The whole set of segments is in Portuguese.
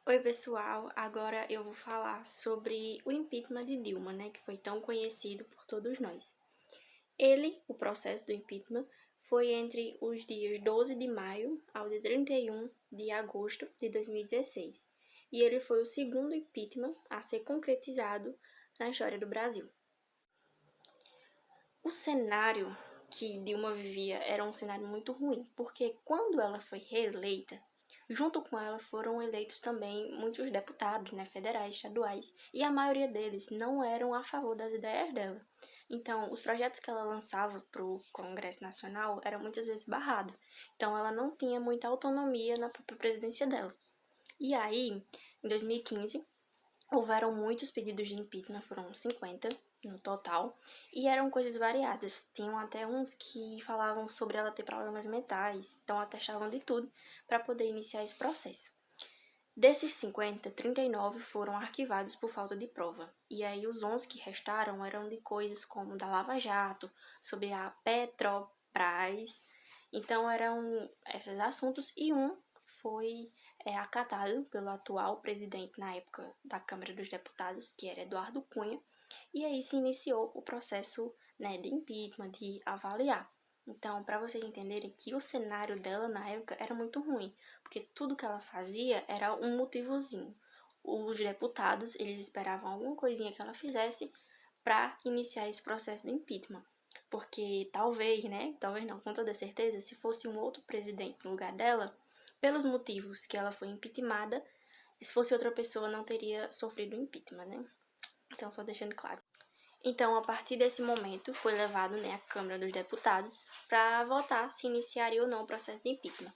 Oi, pessoal. Agora eu vou falar sobre o impeachment de Dilma, né, que foi tão conhecido por todos nós. O processo do impeachment, foi entre os dias 12 de maio ao dia 31 de agosto de 2016. E ele foi o segundo impeachment a ser concretizado na história do Brasil. O cenário que Dilma vivia era um cenário muito ruim, porque quando ela foi reeleita, junto com ela foram eleitos também muitos deputados, né, federais, estaduais, e a maioria deles não eram a favor das ideias dela. Então, os projetos que ela lançava para o Congresso Nacional eram muitas vezes barrados. Então, ela não tinha muita autonomia na própria presidência dela. E aí, em 2015, houveram muitos pedidos de impeachment, foram 50 no total, e eram coisas variadas. Tinham até uns que falavam sobre ela ter problemas mentais, então atestavam de tudo para poder iniciar esse processo. Desses 50, 39 foram arquivados por falta de prova, e aí os 11 que restaram eram de coisas como da Lava Jato, sobre a Petrobras, então eram esses assuntos, e um foi acatado pelo atual presidente na época da Câmara dos Deputados, que era Eduardo Cunha, e aí se iniciou o processo, né, de impeachment, de avaliar. Então, para vocês entenderem que o cenário dela na época era muito ruim, porque tudo que ela fazia era um motivozinho. Os deputados, eles esperavam alguma coisinha que ela fizesse para iniciar esse processo de impeachment. Porque talvez não, com toda certeza, se fosse um outro presidente no lugar dela, pelos motivos que ela foi impeachmentada, se fosse outra pessoa não teria sofrido impeachment, né? Então, só deixando claro. Então, a partir desse momento, foi levado, né, à Câmara dos Deputados para votar se iniciaria ou não o processo de impeachment.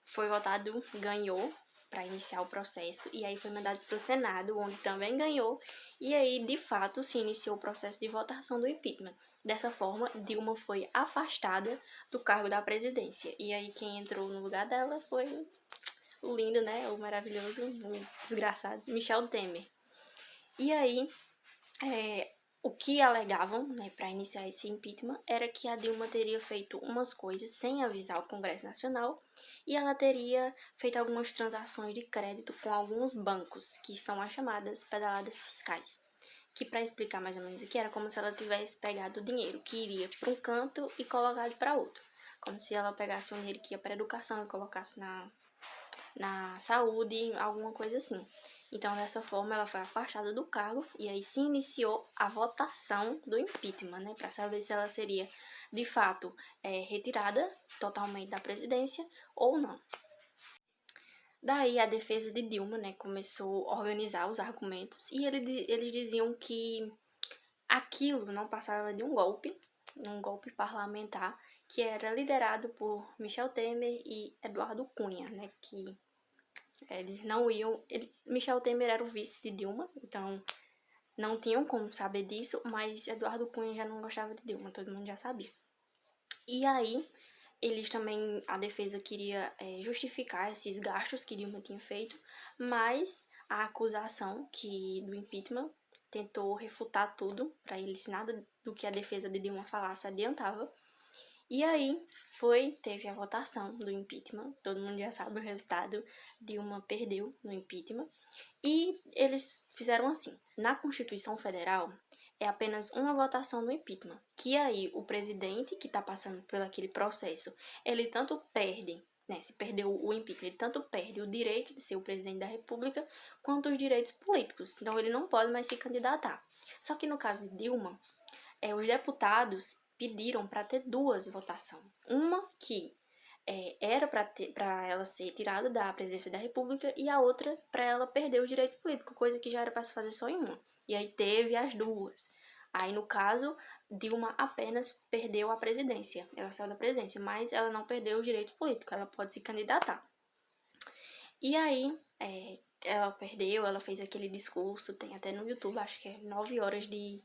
Foi votado, ganhou para iniciar o processo, e aí foi mandado para o Senado, onde também ganhou, e aí, de fato, se iniciou o processo de votação do impeachment. Dessa forma, Dilma foi afastada do cargo da presidência, e aí quem entrou no lugar dela foi o lindo, né, o maravilhoso, o desgraçado Michel Temer. E aí, o que alegavam, né, para iniciar esse impeachment era que a Dilma teria feito umas coisas sem avisar o Congresso Nacional, e ela teria feito algumas transações de crédito com alguns bancos, que são as chamadas pedaladas fiscais. Que, para explicar mais ou menos aqui, era como se ela tivesse pegado o dinheiro que iria para um canto e colocado para outro. Como se ela pegasse o dinheiro que ia para a educação e colocasse na saúde, alguma coisa assim. Então, dessa forma, ela foi afastada do cargo, e aí se iniciou a votação do impeachment, né, para saber se ela seria, de fato, retirada totalmente da presidência ou não. Daí, a defesa de Dilma, né, começou a organizar os argumentos, e eles diziam que aquilo não passava de um golpe parlamentar, que era liderado por Michel Temer e Eduardo Cunha, né, que eles não iam... Michel Temer era o vice de Dilma, então não tinham como saber disso, mas Eduardo Cunha já não gostava de Dilma, todo mundo já sabia. E aí, a defesa queria justificar esses gastos que Dilma tinha feito, mas a acusação do impeachment tentou refutar tudo, para eles nada do que a defesa de Dilma falasse adiantava. E aí, teve a votação do impeachment, todo mundo já sabe o resultado, Dilma perdeu no impeachment, e eles fizeram assim: na Constituição Federal, é apenas uma votação do impeachment, que aí o presidente que está passando por aquele processo, ele tanto perde, né, se perdeu o impeachment, ele tanto perde o direito de ser o presidente da República, quanto os direitos políticos, então ele não pode mais se candidatar. Só que no caso de Dilma, os deputados pediram para ter duas votações. Uma que era para ela ser tirada da presidência da República, e a outra para ela perder os direitos políticos, coisa que já era para se fazer só em uma. E aí teve as duas. Aí, no caso, Dilma apenas perdeu a presidência. Ela saiu da presidência, mas ela não perdeu os direitos políticos. Ela pode se candidatar. E aí, ela perdeu, ela fez aquele discurso, tem até no YouTube, acho que é 9 horas de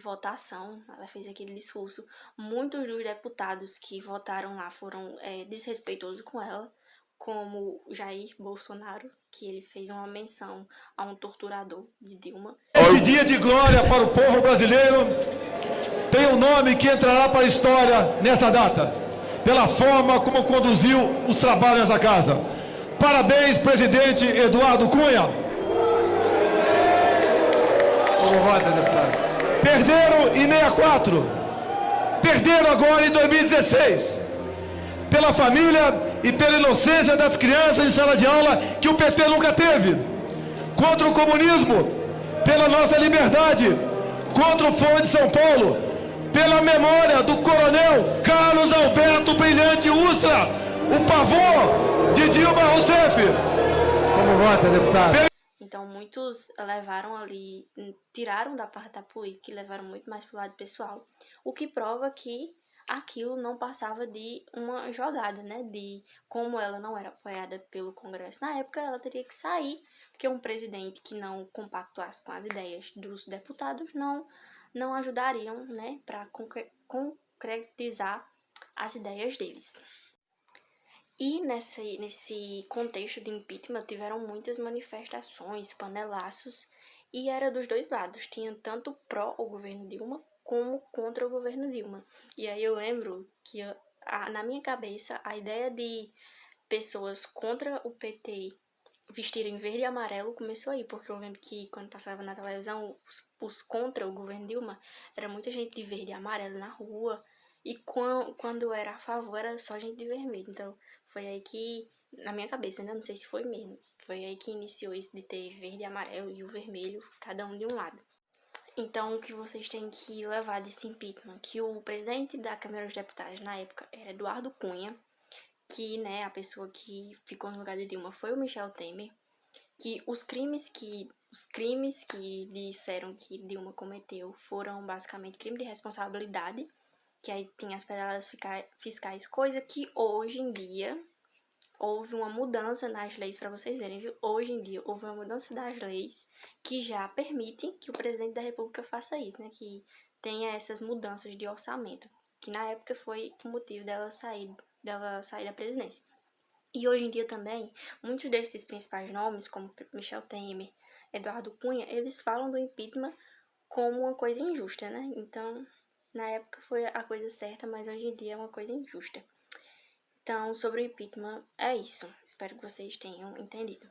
votação, ela fez aquele discurso. Muitos dos deputados que votaram lá foram desrespeitosos com ela, como Jair Bolsonaro, que ele fez uma menção a um torturador de Dilma. Esse dia de glória para o povo brasileiro tem um nome que entrará para a história nessa data, pela forma como conduziu os trabalhos nessa casa. Parabéns, presidente Eduardo Cunha. Como vota, deputado? Perderam em 64. Perderam agora em 2016. Pela família e pela inocência das crianças em sala de aula que o PT nunca teve. Contra o comunismo, pela nossa liberdade. Contra o Foro de São Paulo, pela memória do coronel Carlos Alberto Brilhante Ustra, o pavor de Dilma Rousseff. Como vota, deputado? Então, muitos levaram ali, tiraram da parte da política e levaram muito mais pro lado pessoal, o que prova que aquilo não passava de uma jogada, né? De como ela não era apoiada pelo Congresso na época, ela teria que sair, porque um presidente que não compactuasse com as ideias dos deputados não ajudariam, né, para concretizar as ideias deles. E nesse contexto de impeachment tiveram muitas manifestações, panelaços, e era dos dois lados. Tinha tanto pró o governo Dilma como contra o governo Dilma. E aí eu lembro que na minha cabeça a ideia de pessoas contra o PT vestirem verde e amarelo começou aí, porque eu lembro que quando passava na televisão os contra o governo Dilma, era muita gente de verde e amarelo na rua, e quando era a favor era só gente de vermelho. Então foi aí que, na minha cabeça, né, não sei se foi mesmo, foi aí que iniciou isso de ter verde e amarelo e o vermelho, cada um de um lado. Então, o que vocês têm que levar desse impeachment, que o presidente da Câmara dos Deputados na época era Eduardo Cunha, que, né, a pessoa que ficou no lugar de Dilma foi o Michel Temer, que os crimes que disseram que Dilma cometeu foram basicamente crime de responsabilidade, que aí tem as pedalas fiscais, coisa que hoje em dia houve uma mudança nas leis, para vocês verem, viu? Hoje em dia houve uma mudança das leis que já permitem que o presidente da República faça isso, né? Que tenha essas mudanças de orçamento, que na época foi o motivo dela sair da presidência. E hoje em dia também, muitos desses principais nomes, como Michel Temer, Eduardo Cunha, eles falam do impeachment como uma coisa injusta, né? Então, na época foi a coisa certa, mas hoje em dia é uma coisa injusta. Então, sobre o impeachment é isso. Espero que vocês tenham entendido.